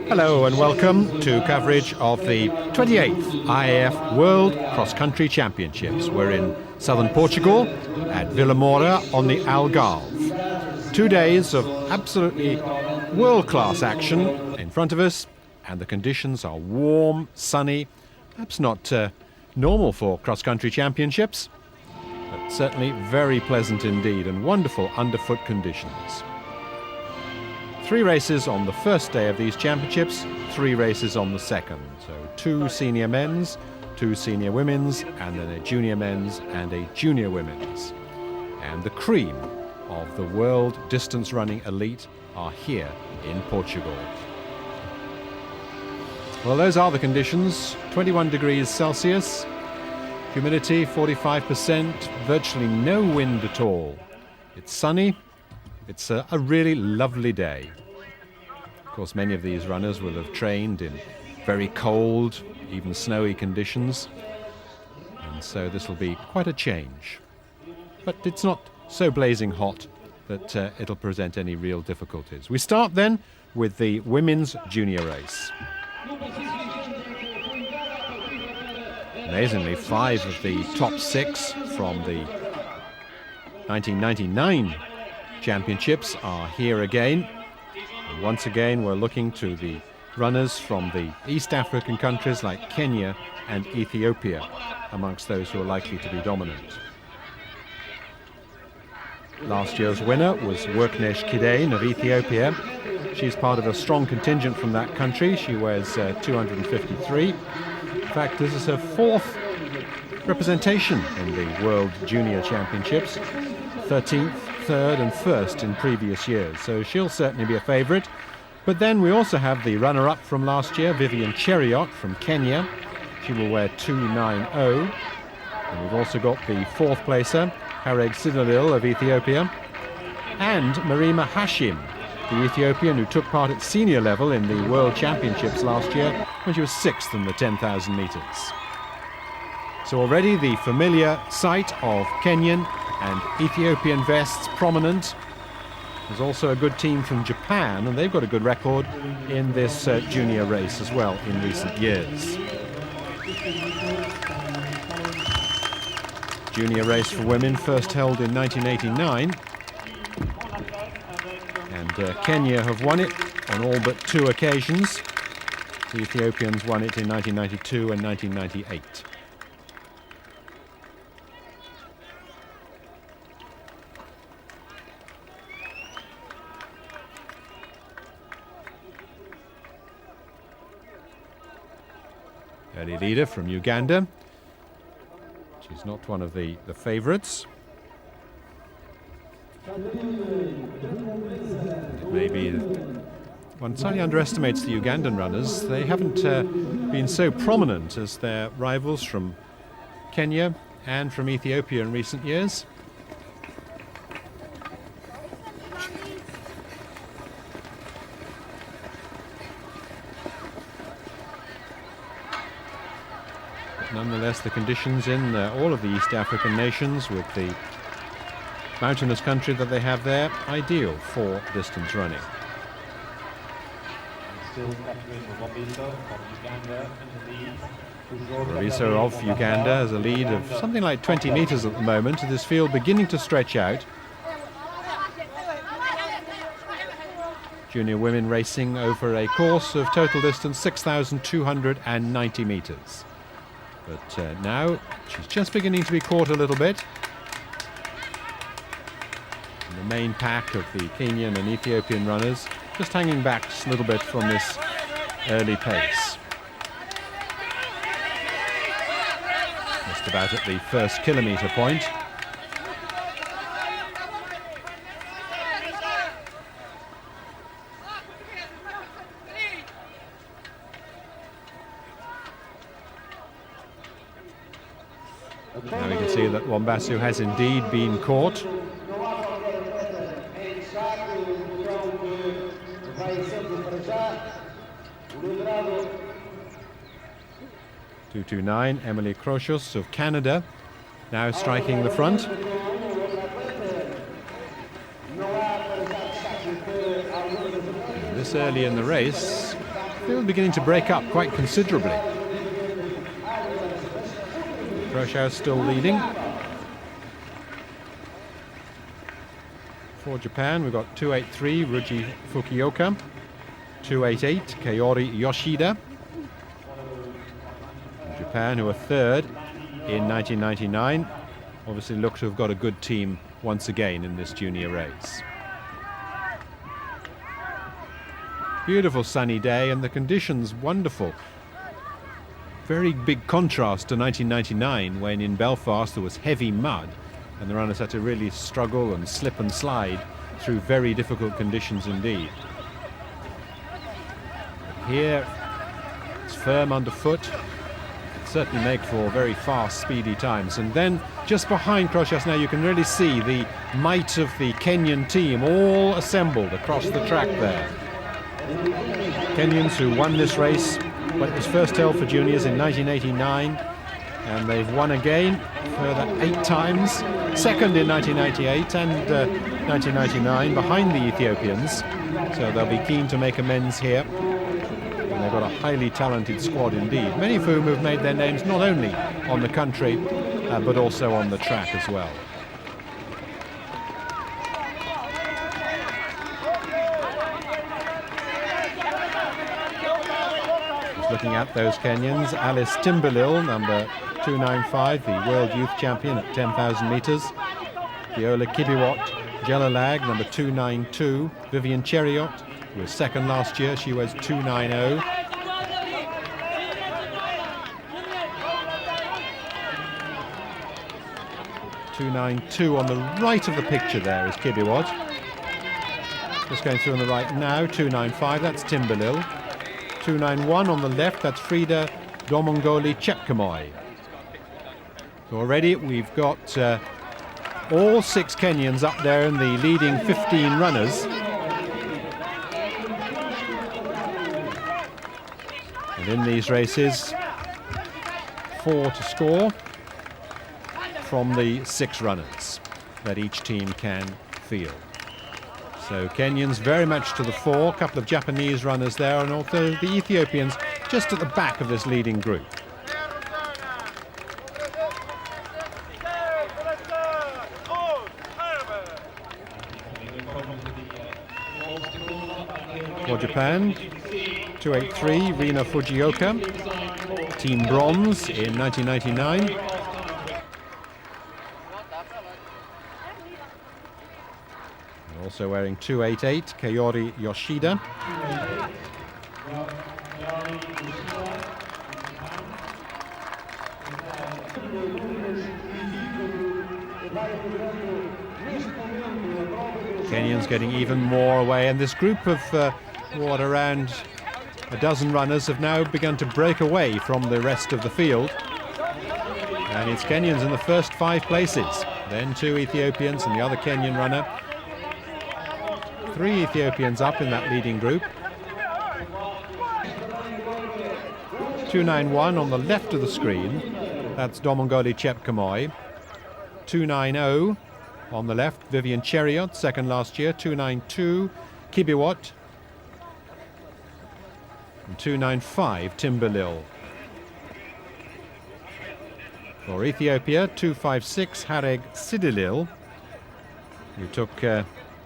Hello and welcome to coverage of the 28th IAF World Cross Country Championships. We're in southern Portugal at Vilamoura on the Algarve. 2 days of absolutely world-class action in front of us, and the conditions are warm, sunny, perhaps not normal for cross-country championships, but certainly very pleasant indeed, and wonderful underfoot conditions. 3 races on the first day of these championships, 3 races on the second. So 2 senior men's, 2 senior women's, and then a junior men's and a junior women's. And the cream of the world distance running elite are here in Portugal. Well, those are the conditions. 21 degrees Celsius, humidity 45%, virtually no wind at all. It's sunny. It's a really lovely day. Of course, many of these runners will have trained in very cold, even snowy conditions, and so this will be quite a change. But it's not so blazing hot that it'll present any real difficulties. We start then with the women's junior race. Amazingly, 5 of the top 6 from the 1999 championships are here again, and once again we're looking to the runners from the East African countries like Kenya and Ethiopia amongst those who are likely to be dominant. Last year's winner was Worknesh Kidain of Ethiopia. She's part of a strong contingent from that country. She wears 253. In fact, this is her 4th representation in the World Junior Championships, 13th, 3rd and 1st in previous years, so she'll certainly be a favourite. But then we also have the runner-up from last year, Vivian Cheriot from Kenya. She will wear 290. And we've also got the 4th placer, Hareg Sidalil of Ethiopia, and Marima Hashim, the Ethiopian who took part at senior level in the World Championships last year when she was 6th in the 10,000 metres. So already the familiar sight of Kenyan and Ethiopian vests prominent. There's also a good team from Japan, and they've got a good record in this junior race as well in recent years. Junior race for women first held in 1989, and Kenya have won it on all but 2 occasions. The Ethiopians won it in 1992 and 1998. Early leader from Uganda. She's not one of the favourites. Maybe one slightly underestimates the Ugandan runners. They haven't been so prominent as their rivals from Kenya and from Ethiopia in recent years. Nonetheless, the conditions in all of the East African nations, with the mountainous country that they have there, ideal for distance running. Raviso of Uganda has a lead of something like 20 metres at the moment. This field beginning to stretch out. Junior women racing over a course of total distance 6,290 metres. But now she's just beginning to be caught a little bit. And the main pack of the Kenyan and Ethiopian runners just hanging back just a little bit from this early pace. Just about at the first kilometre point. Now we can see that Wambasu has indeed been caught. 229, Emily Crochus of Canada, now striking the front. And this early in the race, field beginning to break up quite considerably. Croatia still leading. For Japan, we've got 283 Ruji Fukioka, 288 Kaori Yoshida. Japan, who are third in 1999, obviously look to have got a good team once again in this junior race. Beautiful sunny day and the conditions wonderful. Very big contrast to 1999, when in Belfast there was heavy mud and the runners had to really struggle and slip and slide through very difficult conditions indeed. Here it's firm underfoot. Certainly make for very fast, speedy times. And then just behind Croatia now you can really see the might of the Kenyan team all assembled across the track there. Kenyans who won this race when it was first held for juniors in 1989, and they've won again further 8 times, second in 1998 and 1999 behind the Ethiopians, so they'll be keen to make amends here. And they've got a highly talented squad indeed, many of whom have made their names not only on the country but also on the track as well. Looking at those Kenyans, Alice Timberlil, number 295, the World Youth Champion at 10,000 metres. Viola Kibiwot Jelalag, number 292. Vivian Cheriot, who was second last year, she was 290. .292 on the right of the picture there is Kibiwot. Just going through on the right now, 295, that's Timberlil. 291 on the left, that's Frida Domongoli Chepkemoi. So already we've got all 6 Kenyans up there in the leading 15 runners. And in these races, 4 to score from the 6 runners that each team can field. So Kenyans very much to the fore, a couple of Japanese runners there, and also the Ethiopians just at the back of this leading group. For Japan, 283 Rina Fujioka, team bronze in 1999. Also wearing 288, Kaori Yoshida. Kenyans getting even more away, and this group of around a dozen runners have now begun to break away from the rest of the field. And it's Kenyans in the first 5 places, then 2 Ethiopians and the other Kenyan runner. 3 Ethiopians up in that leading group. 291 on the left of the screen, that's Domongoli Chepkemoi. 290 on the left, Vivian Cheriot, second last year. 292 Kibiwot. And 295 Timberlil. For Ethiopia, 256 Hareg Sidilil, who took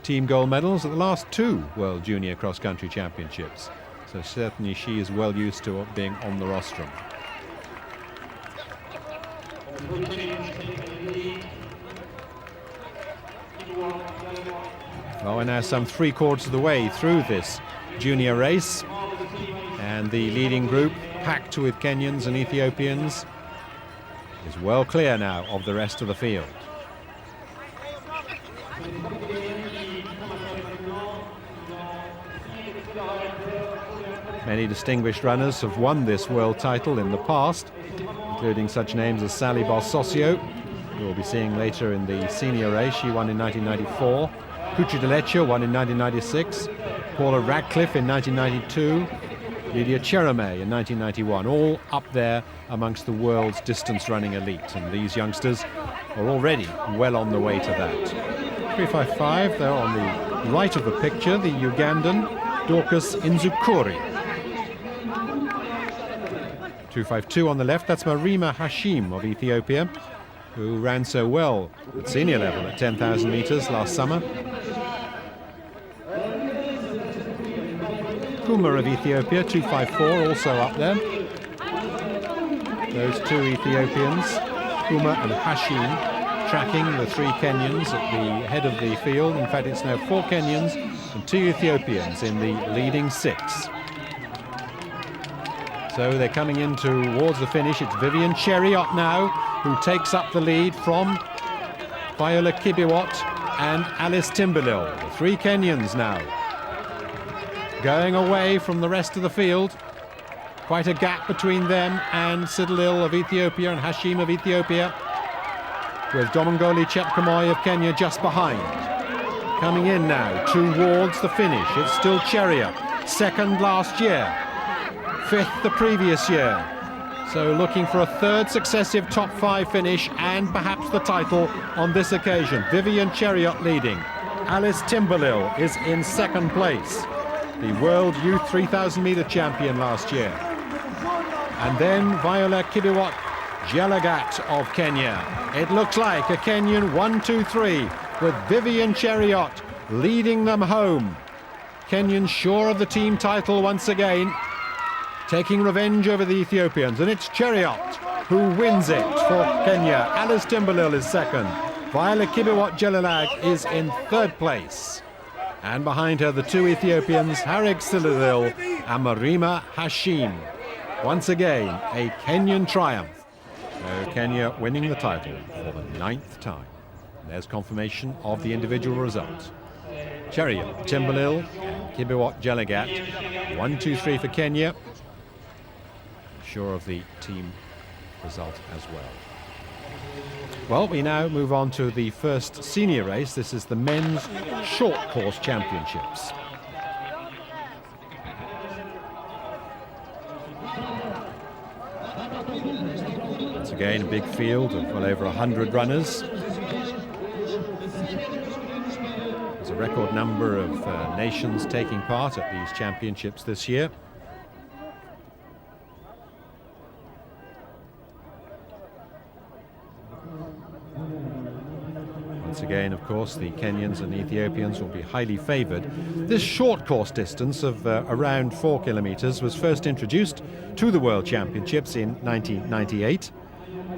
team gold medals at the last 2 World Junior Cross Country Championships. So certainly she is well used to being on the rostrum. Well, we're now some 3/4 of the way through this junior race, and the leading group, packed with Kenyans and Ethiopians, is well clear now of the rest of the field. Many distinguished runners have won this world title in the past, including such names as Sally Bossosio, who we'll be seeing later in the senior race. She won in 1994. Kuchu Delecha won in 1996. Paula Radcliffe in 1992. Lydia Cherame in 1991, all up there amongst the world's distance running elite. And these youngsters are already well on the way to that. 355 there on the right of the picture, the Ugandan Dorcas Inzukuri. 2:52 on the left. That's Marima Hashim of Ethiopia, who ran so well at senior level at 10,000 meters last summer. Kuma of Ethiopia, 2:54, also up there. Those two Ethiopians, Kuma and Hashim, tracking the three Kenyans at the head of the field. In fact, it's now 4 Kenyans and 2 Ethiopians in the leading 6. So they're coming in towards the finish. It's Vivian Cheriot now who takes up the lead from Viola Kibiwot and Alice Timberlil. The 3 Kenyans now going away from the rest of the field. Quite a gap between them and Sidalil of Ethiopia and Hashim of Ethiopia, with Domongoli Chepkemoi of Kenya just behind. Coming in now towards the finish. It's still Cheriot, 2nd last year, 5th the previous year. So looking for a 3rd successive top 5 finish and perhaps the title on this occasion. Vivian Cheriot leading. Alice Timberlil is in 2nd place, the World Youth 3,000 meter champion last year. And then Viola Kibiwot Jelagat of Kenya. It looks like a Kenyan 1, 2, 3 with Vivian Cheriot leading them home. Kenyans sure of the team title once again, taking revenge over the Ethiopians, and it's Cheriot who wins it for Kenya. Alice Timberlil is 2nd. Viola Kibiwot Jelagat is in 3rd place. And behind her, the 2 Ethiopians, Harig Sidalil and Marima Hashim. Once again, a Kenyan triumph. So Kenya winning the title for the 9th time. And there's confirmation of the individual results. Cheriot, Timberlil, and Kibiwot Jelagat. 1, 2, 3 for Kenya. Sure of the team result as well. Well, we now move on to the first senior race. This is the men's short course championships. Once again, a big field of well over 100 runners. There's a record number of nations taking part at these championships this year. Once again, of course, the Kenyans and Ethiopians will be highly favoured. This short course distance of around 4 kilometres was first introduced to the World Championships in 1998.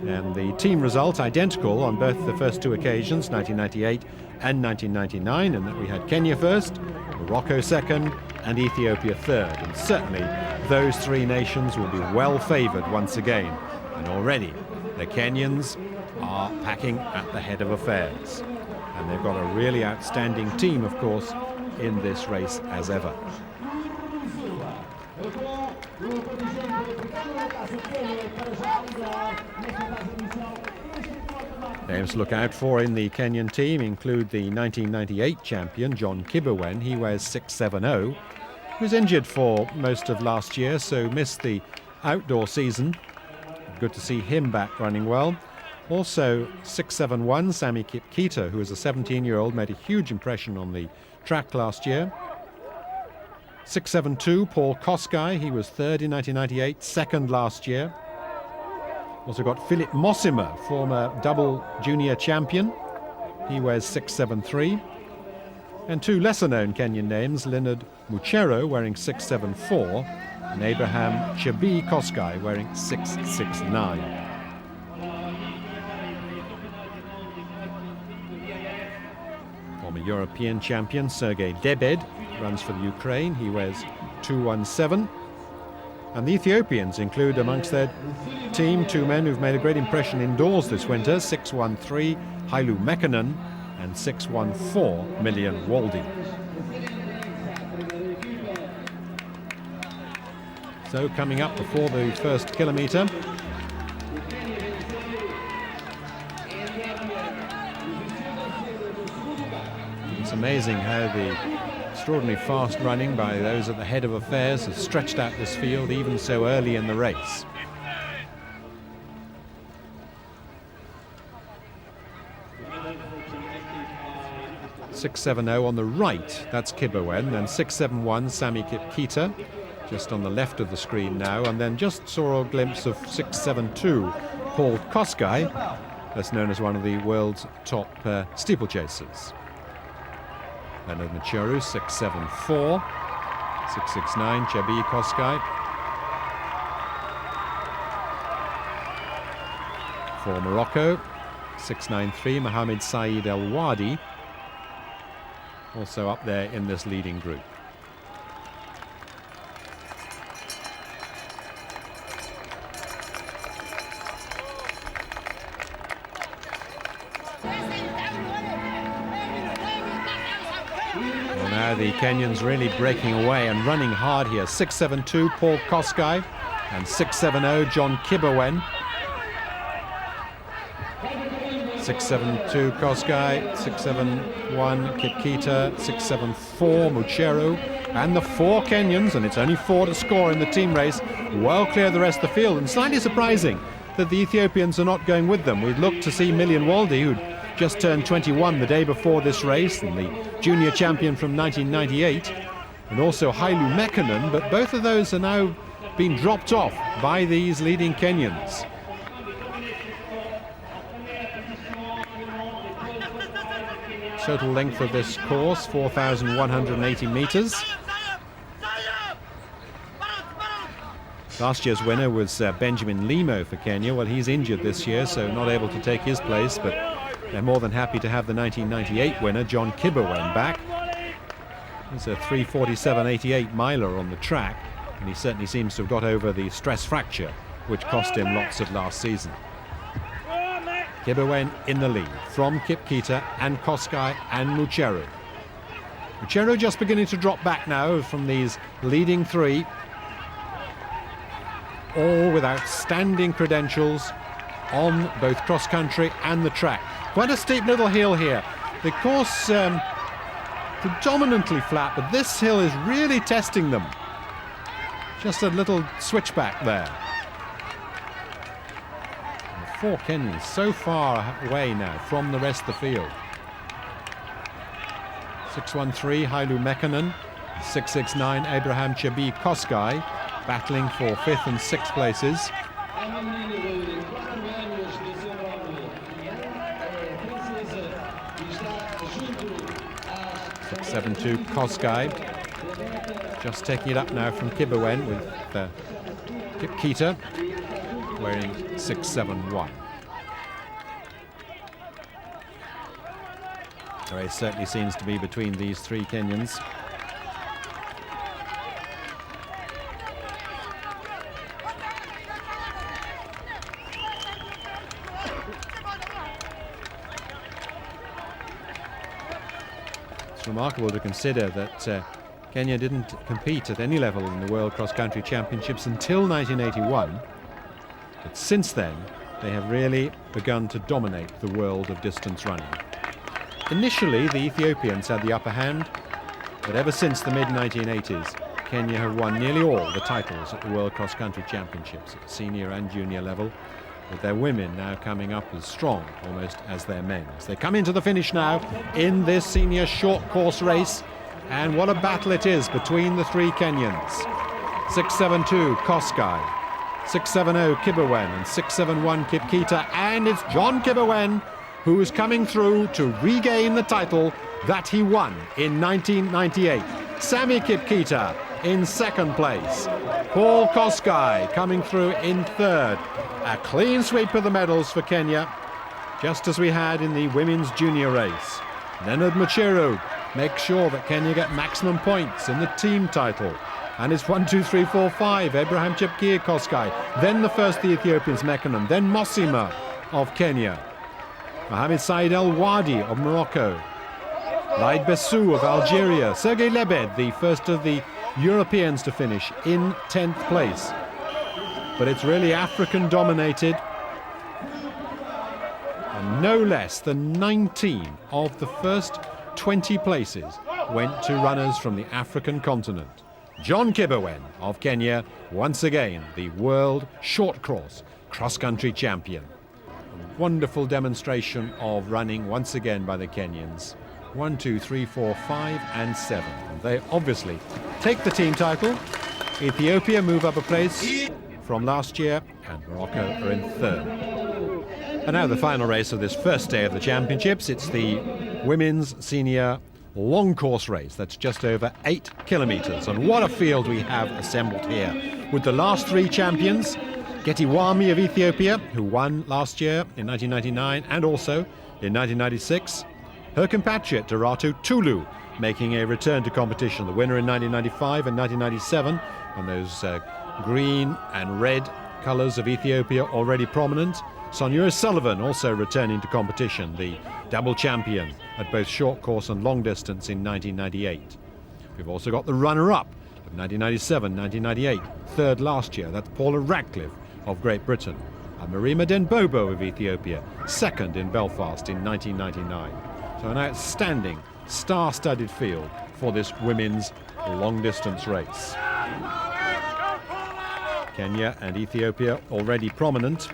And the team result identical on both the first 2 occasions, 1998 and 1999, and that we had Kenya first, Morocco second, and Ethiopia third. And certainly those 3 nations will be well favoured once again. And already the Kenyans are packing at the head of affairs. And they've got a really outstanding team, of course, in this race as ever. Names to look out for in the Kenyan team include the 1998 champion, John Kibiwen. He wears 670. He was injured for most of last year, so missed the outdoor season. Good to see him back running well. Also, 671, Sami Kipketer, who is a 17-year-old, made a huge impression on the track last year. 672, Paul Koskai, he was 3rd in 1998, 2nd last year. Also got Philip Mosimer, former double junior champion. He wears 673. And 2 lesser-known Kenyan names, Leonard Muchero wearing 674, and Abraham Chabi Koskai wearing 669. Former European champion Sergei Debed runs for the Ukraine. He wears 217. And the Ethiopians include amongst their team 2 men who've made a great impression indoors this winter, 613 Hailu Mekkonen and 614 Million Waldy. So coming up before the first kilometre, it's amazing how the extraordinarily fast running by those at the head of affairs has stretched out this field even so early in the race. .670 on the right, that's Kibiwen, then 671 Sami Kipketer, just on the left of the screen now, and then just saw a glimpse of 6'7" Paul Kosgei, that's known as one of the world's top steeplechasers. Leonard Machero, 6'7", 6'6" Chabi Kosgei. For Morocco, 6'9" Mohamed Saeed El Wadi, also up there in this leading group. Well, now the Kenyans really breaking away and running hard here. 6'7" Paul Kosgei and 6'7" John Kibawen. 6'7" Kosgei, 6'7" Kipketer, 6'7" Muchero, and the 4 Kenyans, and it's only 4 to score in the team race, well clear the rest of the field. And slightly surprising that the Ethiopians are not going with them. We'd looked to see Million Waldi, who'd just turned 21 the day before this race, and the junior champion from 1998, and also Hailu Mekkonen, but both of those are now being dropped off by these leading Kenyans. Total length of this course, 4,180 meters. Last year's winner was Benjamin Limo for Kenya. Well, he's injured this year, so not able to take his place, but they're more than happy to have the 1998 winner, John Kibawen, back. He's a 3:47.88 miler on the track, and he certainly seems to have got over the stress fracture, which cost him lots of last season. Kibawen in the lead from Kipketer and Kosgei and Muchero. Muchero just beginning to drop back now from these leading 3, all with outstanding credentials on both cross-country and the track. Quite a steep little hill here. The course predominantly flat, but this hill is really testing them. Just a little switchback there. 4 Kenyans so far away now from the rest of the field. 6'13" Hailu Mekkonen, 6'9" Abraham Chabi Kosgei, battling for 5th and 6th places. 6'7" Kosgei, just taking it up now from Kibawen with Kipketer wearing 6'7". The race certainly seems to be between these 3 Kenyans. It's remarkable to consider that Kenya didn't compete at any level in the World Cross Country Championships until 1981. But since then, they have really begun to dominate the world of distance running. Initially, the Ethiopians had the upper hand, but ever since the mid-1980s, Kenya have won nearly all the titles at the World Cross Country Championships at senior and junior level, with their women now coming up as strong almost as their men. As they come into the finish now in this senior short course race, and what a battle it is between the 3 Kenyans. 6'7" Kosgei, 6'7" Kibawen and 6'7" Kipketer, and it's John Kibawen who is coming through to regain the title that he won in 1998. Sammy Kipketer in 2nd place. Paul Kosgei coming through in 3rd. A clean sweep of the medals for Kenya, just as we had in the women's junior race. Leonard Machero makes sure that Kenya get maximum points in the team title. And it's 1, 2, 3, 4, 5. Abraham Chepkir Kosgei. Then the first the Ethiopians, Mekkonen. Then Mosima of Kenya. Mohamed Saeed El Wadi of Morocco. Laid Bessou of Algeria. Sergei Lebed, the first of the Europeans to finish in 10th place. But it's really African dominated. And no less than 19 of the first 20 places went to runners from the African continent. John Kibawen of Kenya, once again the world short course cross-country champion. A wonderful demonstration of running once again by the Kenyans. 1, 2, 3, 4, 5 and 7. And they obviously take the team title Ethiopia move up a place from last year, and Morocco are in third. And now the final race of this first day of the championships. It's the women's senior long course race. That's just over 8 kilometers. And what a field we have assembled here, with the last 3 champions. Getty Wami of Ethiopia, who won last year in 1999 and also in 1996. Her compatriot, Darato Tulu, making a return to competition. The winner in 1995 and 1997, and those green and red colours of Ethiopia already prominent. Sonia O'Sullivan also returning to competition, the double champion at both short course and long distance in 1998. We've also got the runner-up of 1997, 1998, third last year. That's Paula Radcliffe of Great Britain. And Marima Denbobo of Ethiopia, second in Belfast in 1999. So an outstanding, star-studded field for this women's long-distance race. Kenya and Ethiopia already prominent.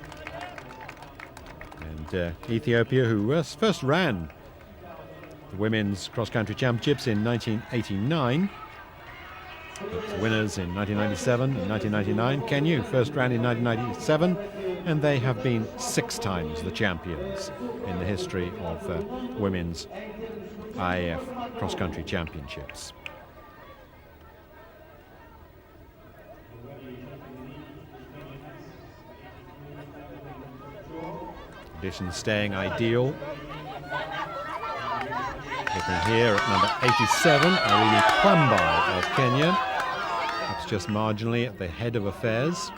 And Ethiopia, who first ran the Women's Cross-Country Championships in 1989. But winners in 1997 and 1999. Kenya, first ran in 1997, and they have been 6 times the champions in the history of Women's IAF Cross-Country Championships. Conditions staying ideal. Looking here at number 87, Irene Kwambai of Kenya. That's just marginally at the head of affairs.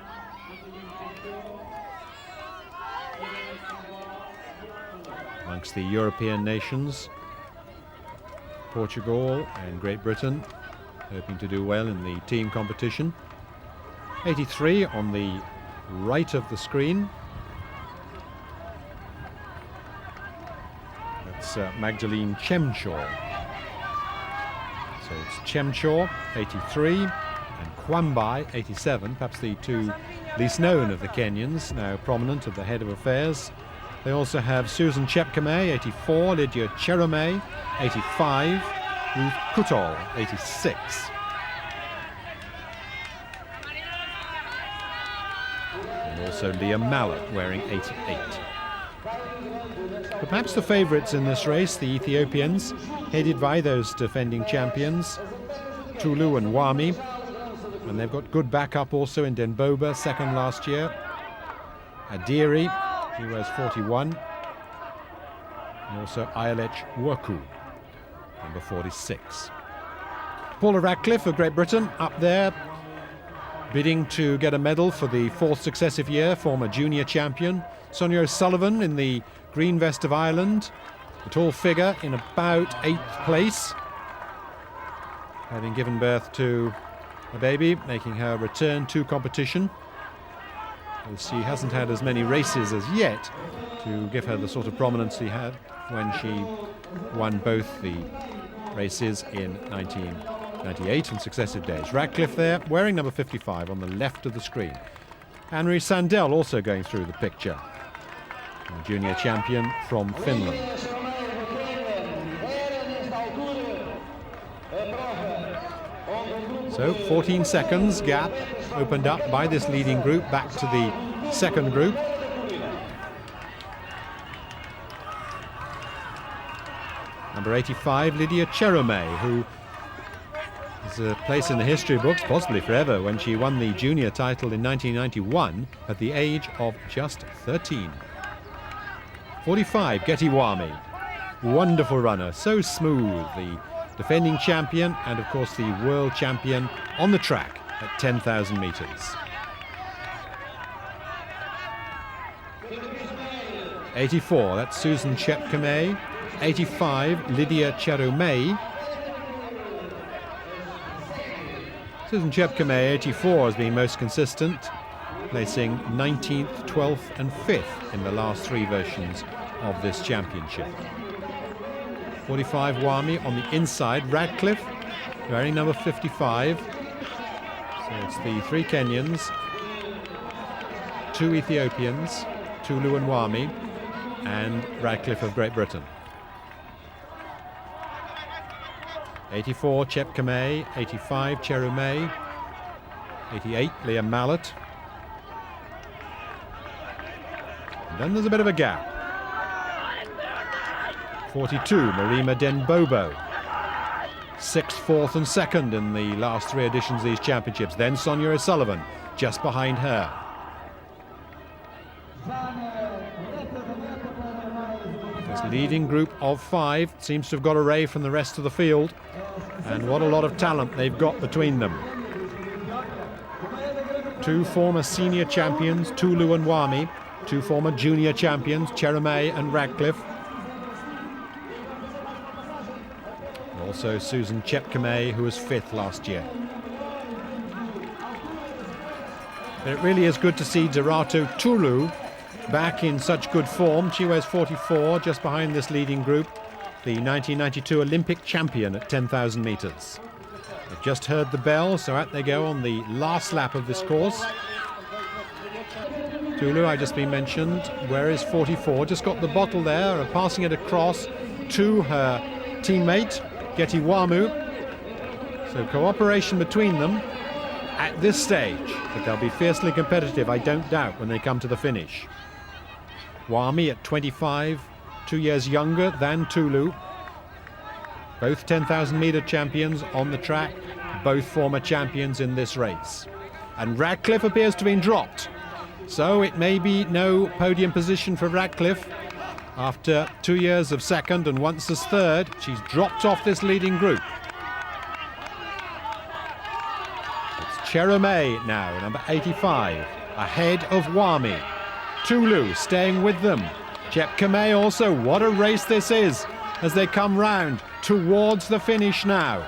Amongst the European nations, Portugal and Great Britain hoping to do well in the team competition. 83 on the right of the screen. That's Magdalene Chemchaw. So it's Chemchaw, 83, and Kwambai, 87, perhaps the 2 least known of the Kenyans, now prominent at the head of affairs. They also have Susan Chepkemei, 84, Lydia Cheromey, 85, Ruth Kutol, 86. And also Leah Mallet, wearing 88. But perhaps the favourites in this race, the Ethiopians, headed by those defending champions, Tulu and Wami. And they've got good backup also in Denboba, second last year. Adiri, he wears 41. And also Ayalech Woku, number 46. Paula Radcliffe of Great Britain up there, bidding to get a medal for the 4th successive year, former junior champion. Sonia O'Sullivan in the green vest of Ireland, a tall figure in about 8th place, having given birth to a baby, making her return to competition, as she hasn't had as many races as yet to give her the sort of prominence she had when she won both the races in 1998 and successive days. Radcliffe there, wearing number 55 on the left of the screen. Anne-Marie Sandell also going through the picture, a junior champion from Finland. So 14 seconds gap opened up by this leading group back to the second group. Number 85, Lydia Cheromey, who is a place in the history books, possibly forever, when she won the junior title in 1991 at the age of just 13. 45, Getty Wami, wonderful runner, so smooth, the defending champion and of course the world champion on the track at 10,000 meters. '84, that's Susan Chepkemei. 85, Lydia Cheromey. Susan Chepkemei, 84, has been most consistent, placing 19th, 12th and 5th in the last 3 versions of this championship. 45, Wami on the inside. Radcliffe, wearing number 55. So it's the 3 Kenyans, 2 Ethiopians, Tulu and Wami, and Radcliffe of Great Britain. 84, Chepkemei. 85, Cheromey. 88, Liam Mallett. And then there's a bit of a gap. 42, Marima Denbobo. 6th, 4th and 2nd in the last 3 editions of these championships. Then Sonia O'Sullivan, just behind her. This leading group of 5 seems to have got away from the rest of the field. And what a lot of talent they've got between them. 2 former senior champions, Tulu and Wami. 2 former junior champions, Cheromey and Radcliffe. Also Susan Chepkemei, who was 5th last year. But it really is good to see Derato Tulu back in such good form. She wears 44, just behind this leading group, the 1992 Olympic champion at 10,000 metres. They've just heard the bell, so out they go on the last lap of this course. Tulu, I just been mentioned, where is 44? Just got the bottle there, passing it across to her teammate, Getty Wamu. So cooperation between them at this stage, but they'll be fiercely competitive, I don't doubt, when they come to the finish. Wami at 25, 2 years younger than Tulu. Both 10,000 metre champions on the track, both former champions in this race. And Radcliffe appears to have been dropped. So it may be no podium position for Radcliffe. After 2 years of 2nd and once as 3rd, she's dropped off this leading group. It's Cheromey now, number 85, ahead of Wami. Tulu staying with them. Chepkemei also, what a race this is as they come round towards the finish now.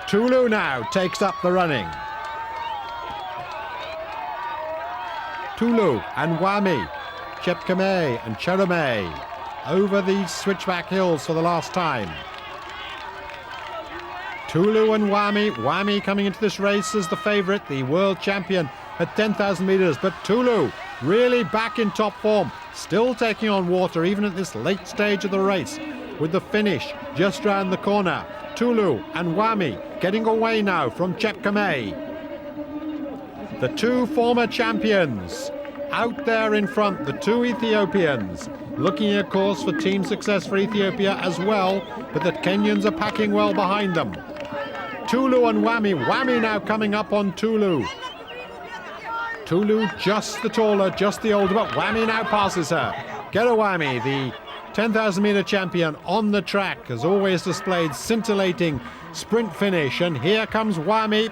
Tulu now takes up the running. Tulu and Wami, Chepkemei and Cheromey over these switchback hills for the last time. Tulu and Wami. Wami coming into this race as the favourite, the world champion at 10,000 metres. But Tulu really back in top form, still taking on water even at this late stage of the race, with the finish just round the corner. Tulu and Wami getting away now from Chepkemei. The 2 former champions out there in front, the 2 Ethiopians, looking of course for team success for Ethiopia as well, but the Kenyans are packing well behind them. Tulu and Wami. Wami now coming up on Tulu. Tulu just the taller, just the older, but Wami now passes her. Get a Wami, the 10,000 metre champion on the track, has always displayed scintillating sprint finish, and here comes Wami,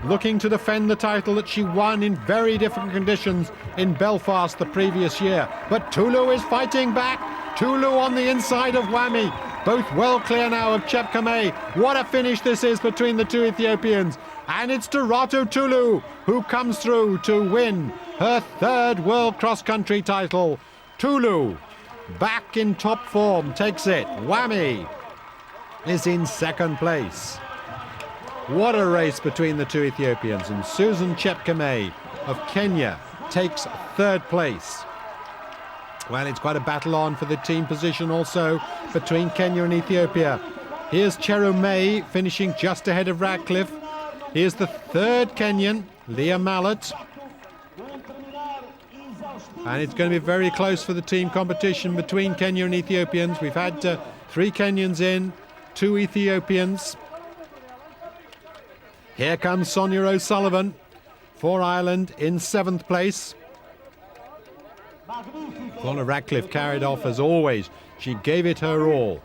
looking to defend the title that she won in very different conditions in Belfast the previous year. But Tulu is fighting back. Tulu on the inside of Wami. Both well clear now of Chepkemei. What a finish this is between the 2 Ethiopians. And it's Derato Tulu who comes through to win her 3rd World Cross Country title. Tulu, back in top form, takes it. Wami is in 2nd place. What a race between the 2 Ethiopians, and Susan Chepkemei of Kenya takes 3rd place. Well, it's quite a battle on for the team position also between Kenya and Ethiopia. Here's Cheromey finishing just ahead of Radcliffe. Here's the 3rd Kenyan, Liam Mallett. And it's going to be very close for the team competition between Kenya and Ethiopians. We've had 3 Kenyans in, 2 Ethiopians. Here comes Sonia O'Sullivan for Ireland in 7th place. Paula Radcliffe carried off as always. She gave it her all.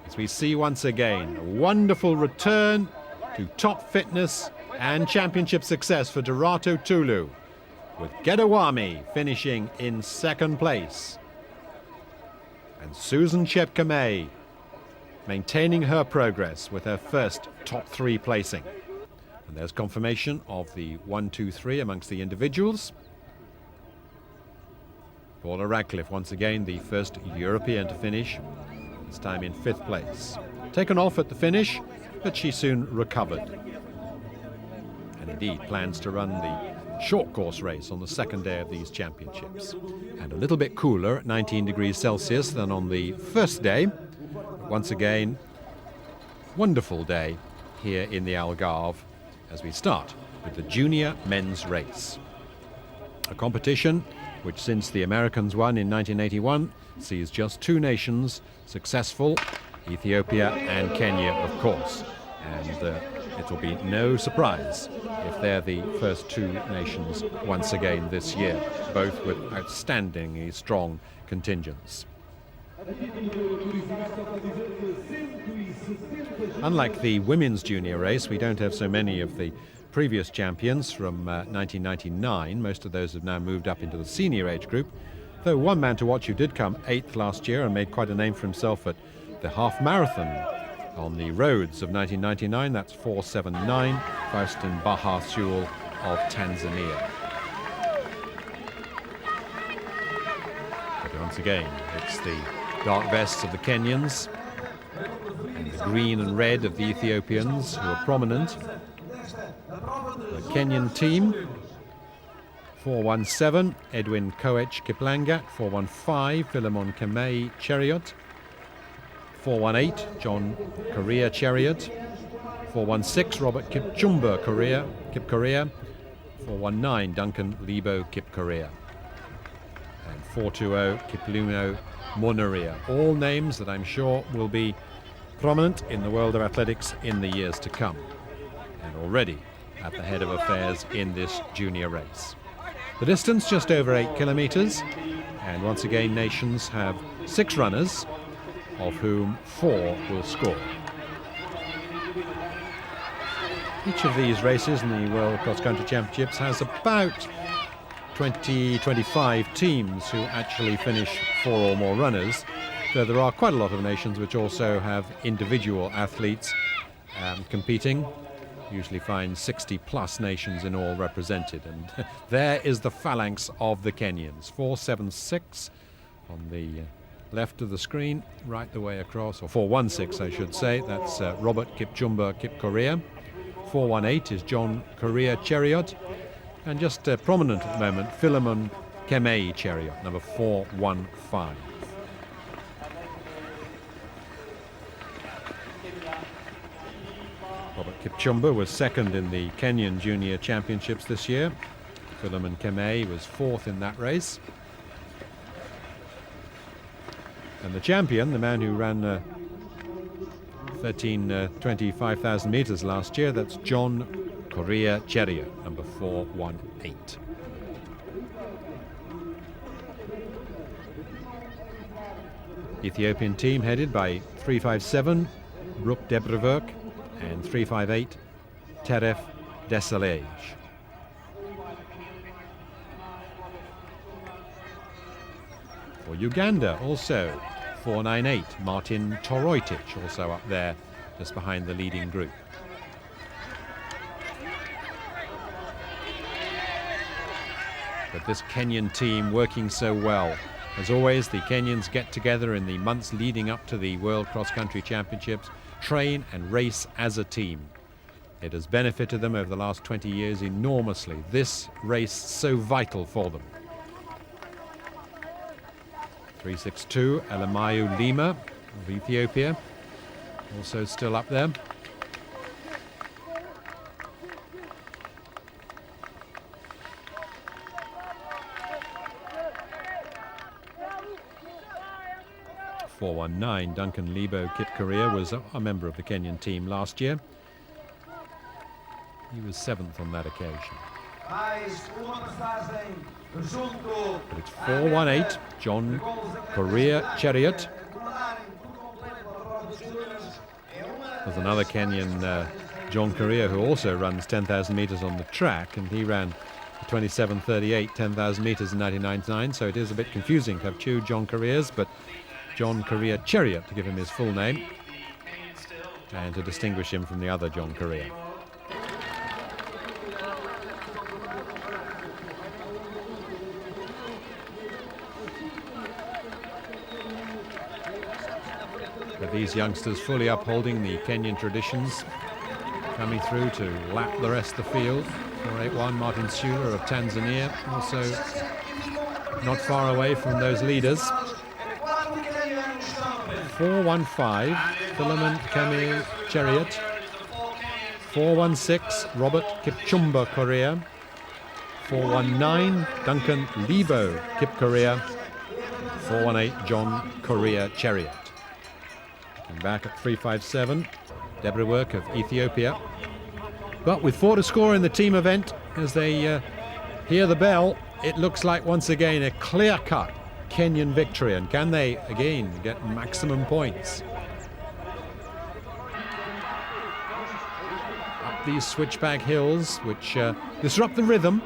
As we see once again, a wonderful return to top fitness and championship success for Derato Tulu, with Gedawami finishing in 2nd place. And Susan Chepkemei maintaining her progress with her first top 3 placing. And there's confirmation of the 1, 2, 3 amongst the individuals. Paula Radcliffe, once again, the first European to finish, this time in 5th place. Taken off at the finish, but she soon recovered. And indeed plans to run the short course race on the 2nd day of these championships. And a little bit cooler at 19 degrees Celsius than on the first day. Once again, wonderful day here in the Algarve as we start with the junior men's race. A competition which, since the Americans won in 1981, sees just two nations successful, Ethiopia and Kenya, of course. And it will be no surprise if they're the first two nations once again this year, both with outstandingly strong contingents. Unlike the women's junior race, we don't have so many of the previous champions from 1999. Most of those have now moved up into the senior age group, though one man to watch who did come 8th last year and made quite a name for himself at the half marathon on the roads of 1999, that's 4:79, Faustin Bahasul of Tanzania. But once again, it's the dark vests of the Kenyans and the green and red of the Ethiopians who are prominent. The Kenyan team, 4:17, Edwin Koech Kiplangat, 4:15, Philemon Kemei Cheriot, 4:18, John Korea Cheriot, 4:16, Robert Kipchumba Kip Korea, 4:19, Duncan Lebo Kip Korea, and 4:20, Kipluno Monaria. All names that I'm sure will be prominent in the world of athletics in the years to come, and already at the head of affairs in this junior race. The distance just over 8 kilometers, and once again nations have 6 runners, of whom 4 will score. Each of these races in the World Cross Country Championships has about 20-25 teams who actually finish 4 or more runners, though there are quite a lot of nations which also have individual athletes competing. Usually find 60 plus nations in all represented, and there is the phalanx of the Kenyans. 4:76 on the left of the screen, right the way across, or 4:16 I should say. That's Robert Kipchumba Kip Korea. 4:18 is John Korea Cheriot, and just prominent at the moment, Philemon Kemei Cheriot, number 4:15. Robert Kipchumba was second in the Kenyan Junior Championships this year. Philemon Kemei was 4th in that race. And the champion, the man who ran 25,000 meters last year, that's John Korea Cheriot, number 4:18. Ethiopian team headed by 3:57, Brooke Debrewerk, and 3:58, Teref Desalej. For Uganda, also 4:98, Martin Toroitich, also up there, just behind the leading group. But this Kenyan team working so well. As always, the Kenyans get together in the months leading up to the World Cross Country Championships, train and race as a team. It has benefited them over the last 20 years enormously. This race so vital for them. 3:62, Elemayu Lima of Ethiopia, also still up there. .419, Duncan Lebo Kip Korea was a member of the Kenyan team last year. He was 7th on that occasion. But it's 4:18, John Korea Cheriot. There's another Kenyan, John Korea, who also runs 10,000 meters on the track, and he ran 27:38 10,000 meters in 1999, so it is a bit confusing to have two John Koreas, but John Korea Cheriot to give him his full name and to distinguish him from the other John Korea. But these youngsters fully upholding the Kenyan traditions, coming through to lap the rest of the field. 4:81, Martin Sula of Tanzania, also not far away from those leaders. 4:15, Philemon Kemei Cheriot. 4:16, Robert Kipchumba, Korea. 4:19, Duncan Lebo, Kip Korea. 4:18, John Korea Chariot. And back at 3:57, Deborah Work of Ethiopia. But with 4 to score in the team event, as they hear the bell, it looks like once again a clear-cut Kenyan victory. And can they again get maximum points? Up these switchback hills, which disrupt the rhythm.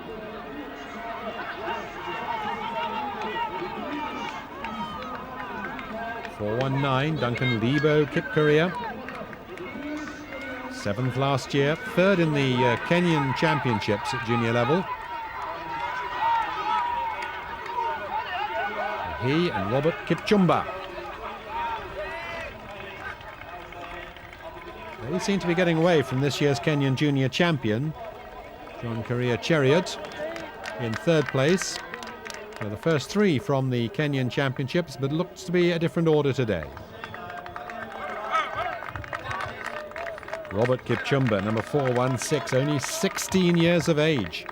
.419, Duncan Lebo, Kip Korea. 7th last year, 3rd in the Kenyan Championships at junior level. He and Robert Kipchumba. They seem to be getting away from this year's Kenyan Junior Champion, John Korea Chariot, in 3rd place. The first 3 from the Kenyan Championships, but looks to be a different order today. Robert Kipchumba, number 4:16, only 16 years of age.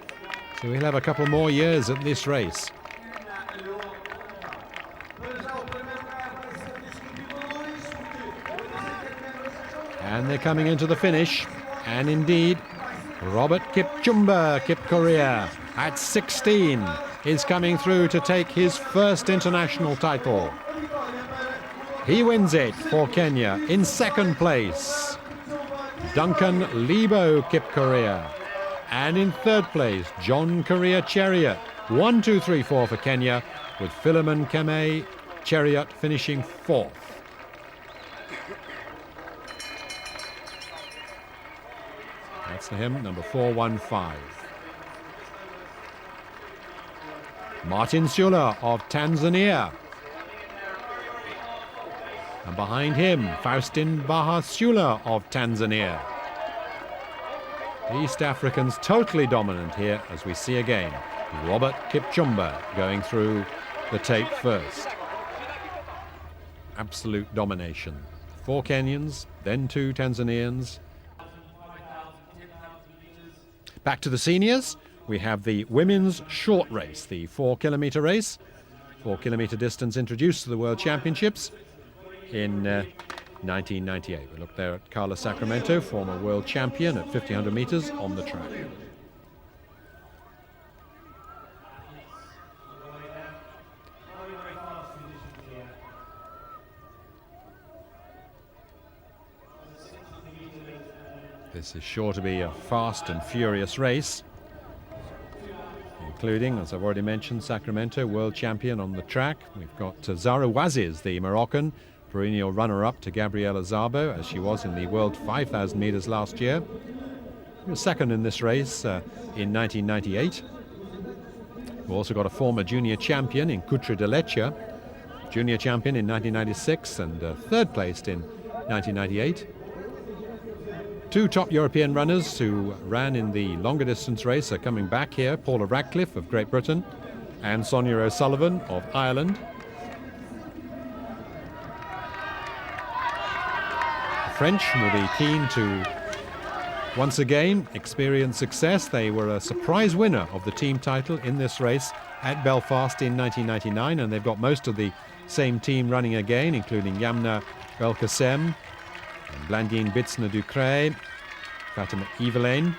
So he'll have a couple more years at this race. And they're coming into the finish. And indeed, Robert Kipchumba, Kip Korea, at 16, is coming through to take his first international title. He wins it for Kenya. In 2nd place, Duncan Lebo, Kip Korea. And in 3rd place, John Korea Chariot. 1, 2, 3, 4 for Kenya, with Philemon Keme Chariot finishing 4th. That's for him, number 4:15. Martin Sula of Tanzania. And behind him, Faustin Baha Sula of Tanzania. East Africans totally dominant here, as we see again. Robert Kipchumba going through the tape first. Absolute domination. 4 Kenyans, then 2 Tanzanians. Back to the seniors. We have the women's short race, the 4-kilometre race. 4-kilometre distance introduced to the World Championships in 1998. We look there at Carla Sacramento, former world champion at 1,500 metres on the track. This is sure to be a fast and furious race, including, as I've already mentioned, Sacramento, world champion on the track. We've got Zara Waziz, the Moroccan, perennial runner-up to Gabriela Szabo, as she was in the World 5,000 metres last year. She was 2nd in this race in 1998. We've also got a former junior champion in Kutra de Lecce, junior champion in 1996 and 3rd placed in 1998. 2 top European runners who ran in the longer distance race are coming back here. Paula Radcliffe of Great Britain and Sonia O'Sullivan of Ireland. The French will be keen to once again experience success. They were a surprise winner of the team title in this race at Belfast in 1999, and they've got most of the same team running again, including Yamna Belkacem, Blandine Bitsna-Ducret, Fatima Evelyn.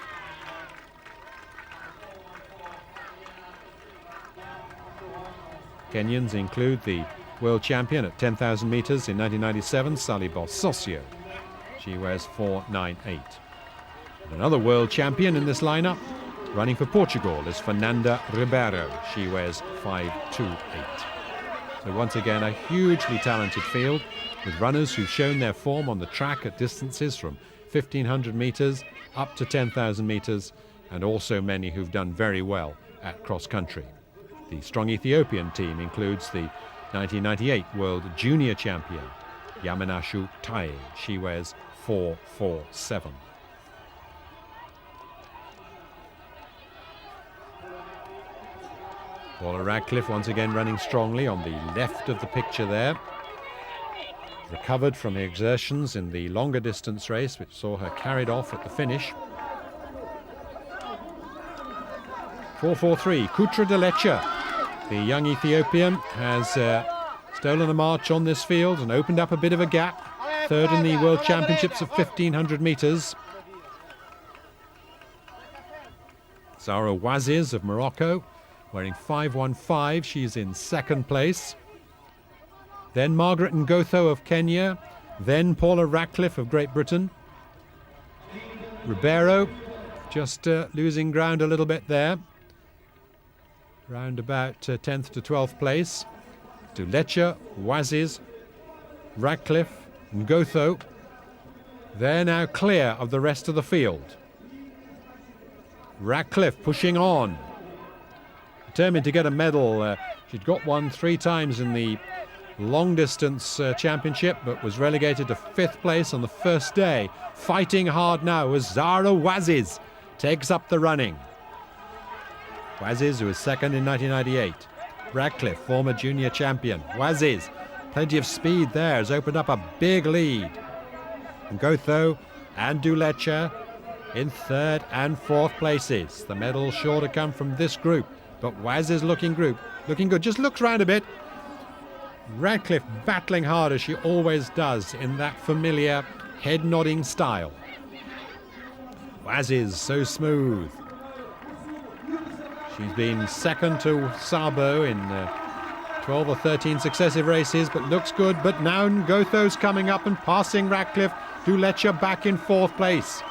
Kenyans include the world champion at 10,000 metres in 1997, Sally Bossosio. She wears 4:98. And another world champion in this lineup, running for Portugal, is Fernanda Ribeiro. She wears 5:28. So once again, a hugely talented field, with runners who've shown their form on the track at distances from 1,500 metres up to 10,000 metres, and also many who've done very well at cross-country. The strong Ethiopian team includes the 1998 World Junior Champion, Yamanashu Tai. She wears 4:47. Paula Radcliffe once again running strongly on the left of the picture there. Recovered from the exertions in the longer distance race, which saw her carried off at the finish. 4:43. Kutra Delecha, the young Ethiopian, has stolen a march on this field and opened up a bit of a gap. Third in the World Championships of 1500 metres. Zara Waziz of Morocco, wearing 5:15. She's in second place. Then Margaret Ngotho of Kenya. Then Paula Radcliffe of Great Britain. Ribeiro just losing ground a little bit there. Round about 10th to 12th place. Dulecha, Waziz, Radcliffe, Ngotho. They're now clear of the rest of the field. Radcliffe pushing on. Determined to get a medal. She'd got one 3 times in the long distance championship, but was relegated to 5th place on the first day. Fighting hard now as Zara Waziz takes up the running. Waziz, who was second in 1998. Radcliffe, former junior champion. Waziz, plenty of speed there, has opened up a big lead. Ngotho and Dulecha in 3rd and 4th places. The medal sure to come from this group, but Waziz looking good. Just looks round a bit. Radcliffe battling hard as she always does in that familiar head-nodding style. Waziz so smooth. She's been second to Sabo in 12 or 13 successive races, but looks good. But now Ngotho's coming up and passing Radcliffe. Dulecha back in 4th place.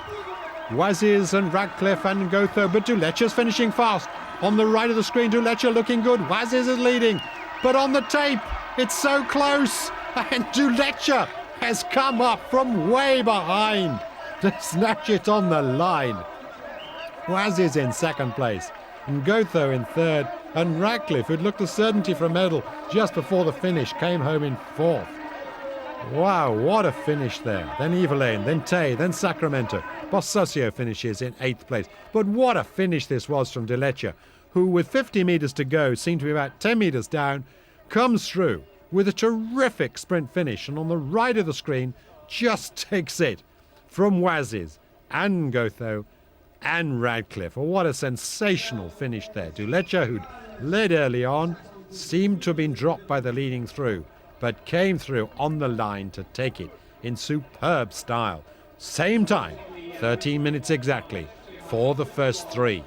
Waziz and Radcliffe and Ngotho, but Dulecha's finishing fast. On the right of the screen, Dulecha looking good. Waziz is leading, but on the tape, it's so close. And Dulecha has come up from way behind to snatch it on the line. Waziz in 2nd place. Ngotho in 3rd, and Radcliffe, who'd looked a certainty for a medal just before the finish, came home in 4th. Wow, what a finish there. Then Evelyn, then Tay, then Sacramento. Bossosio finishes in 8th place. But what a finish this was from Dulecha, who with 50 metres to go, seemed to be about 10 metres down, comes through with a terrific sprint finish, and on the right of the screen just takes it from Waziz and Ngotho and Radcliffe. Oh, what a sensational finish there. Dulecha, who'd led early on, seemed to have been dropped by the leading through, but came through on the line to take it in superb style. Same time, 13 minutes exactly, for the first 3.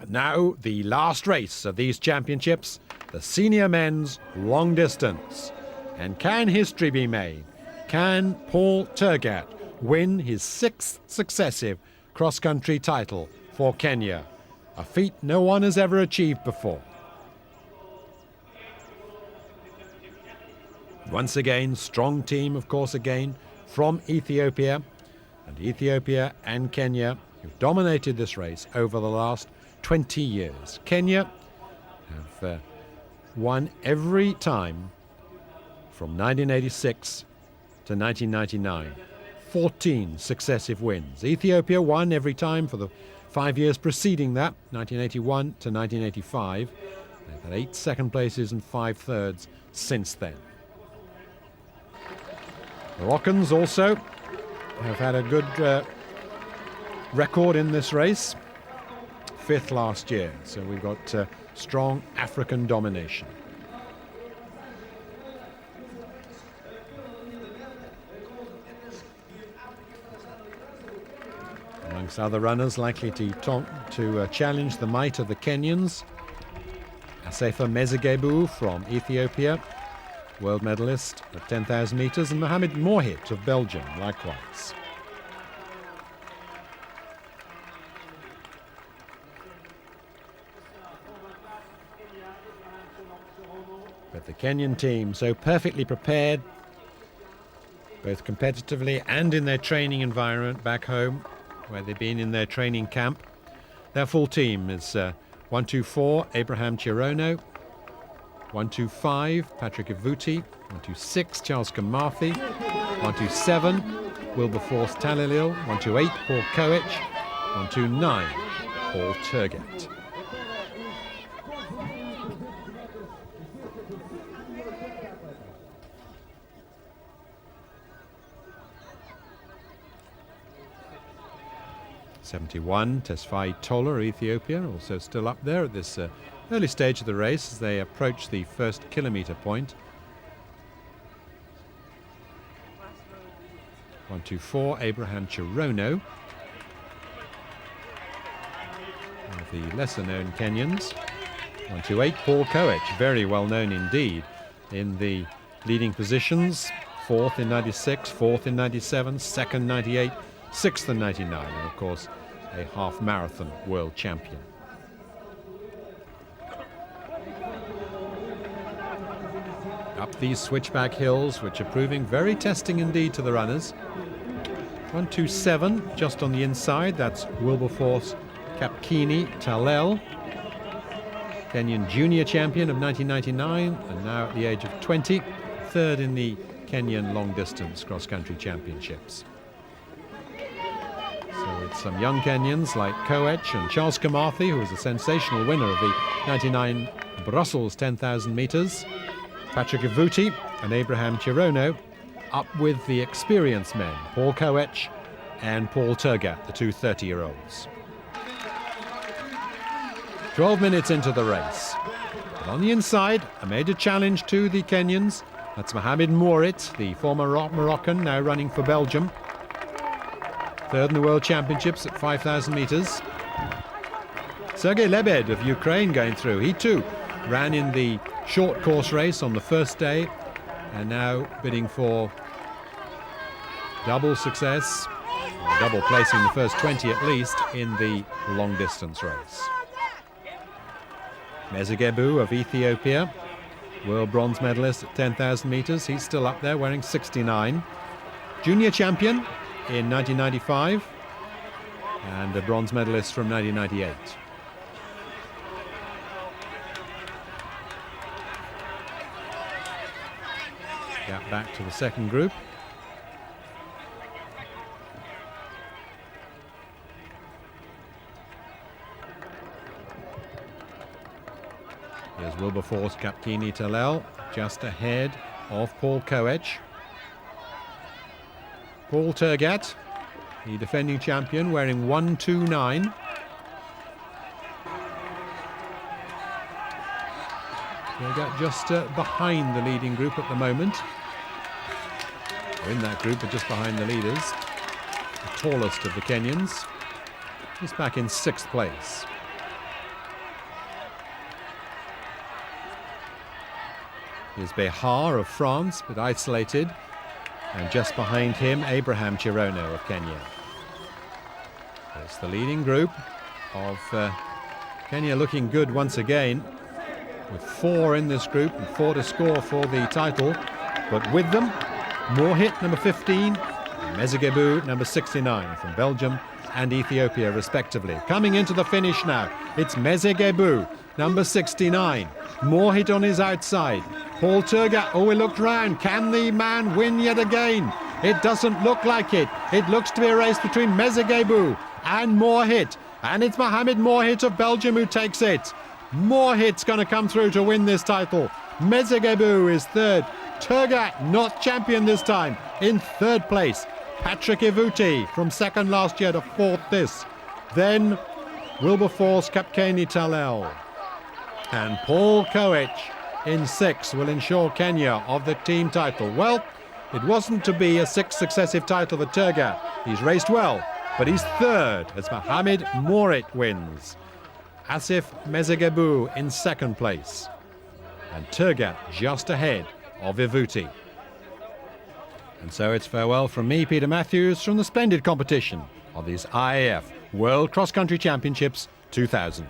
And now, the last race of these championships, the senior men's long distance. And can history be made? Can Paul Tergat win his 6th successive cross-country title for Kenya? A feat no one has ever achieved before. Once again, strong team, of course, again, from Ethiopia. And Ethiopia and Kenya have dominated this race over the last 20 years. Kenya have won every time from 1986 to 1999. 14 successive wins. Ethiopia won every time for the 5 years preceding that, 1981 to 1985. They've had 8 second places and 5 thirds since then. Moroccans also have had a good record in this race. 5th last year, so we've got strong African domination. Amongst other runners likely to challenge the might of the Kenyans, Asefa Mezigebu from Ethiopia, world medalist at 10,000 metres, and Mohamed Mohit of Belgium, likewise. But the Kenyan team, so perfectly prepared, both competitively and in their training environment back home, where they've been in their training camp. Their full team is 124, Abraham Chirono, 125, Patrick Ivuti, 126, Charles Kamathi, 127, Wilberforce Talalil, 128, Paul Koech, 129, Paul Tergat. 71, Tesfaye Tola, Ethiopia, also still up there at this early stage of the race as they approach the first kilometre point. 124, Abraham Chirono, one of the lesser-known Kenyans. 128, Paul Koech, very well known indeed in the leading positions. 4th in 96, 4th in 97, 2nd 98, 6th in 99, and of course a half marathon world champion. Up these switchback hills, which are proving very testing indeed to the runners. 127 just on the inside, that's Wilberforce Kapkini Talel, Kenyan junior champion of 1999 and now at the age of 20, third in the Kenyan long distance cross-country championships. So it's some young Kenyans like Koech and Charles Kimathi, who was a sensational winner of the 99 Brussels 10,000 metres. Patrick Ivuti and Abraham Chirono, up with the experienced men, Paul Koech and Paul Turgat, the two 30-year-olds. 12 minutes into the race. But on the inside, a major challenge to the Kenyans. That's Mohamed Mourit, the former Moroccan, now running for Belgium. Third in the World Championships at 5,000 metres. Sergei Lebed of Ukraine going through. He too ran in the short course race on the first day and now bidding for double success, double placing the first 20 at least in the long distance race. Mezegebu of Ethiopia, world bronze medalist at 10,000 metres. He's still up there wearing 69. Junior champion in 1995 and a bronze medalist from 1998. Gap back to the second group. Here's Wilberforce Kapkini Talel just ahead of Paul Koech. Paul Turgat, the defending champion, wearing 129. Turgat just behind the leading group at the moment. Or in that group, but just behind the leaders. The tallest of the Kenyans. He's back in 6th place. Here's Behar of France, but isolated. And just behind him, Abraham Chirono of Kenya. It's the leading group of Kenya looking good once again, with 4 in this group and 4 to score for the title. But with them, Mohit, number 15, and Mezegebu, number 69, from Belgium and Ethiopia, respectively. Coming into the finish now, it's Mezegebu, number 69. Mohit on his outside. Paul Turgat, oh, he looked round. Can the man win yet again? It doesn't look like it. It looks to be a race between Mezegebu and Mohit. And it's Mohamed Mohit of Belgium who takes it. Mohit's going to come through to win this title. Mezegebu is third. Turgat, not champion this time, in third place. Patrick Ivuti from second last year to fourth this. Then Wilberforce Kapkini Talel. And Paul Koech in 6th will ensure Kenya of the team title. Well, it wasn't to be a 6th successive title for Turgat. He's raced well, but he's third as Mohamed Mourit wins. Asif Mezegebu in 2nd place. And Turgat just ahead of Ivuti. And so it's farewell from me, Peter Matthews, from the splendid competition of these IAF World Cross Country Championships 2000.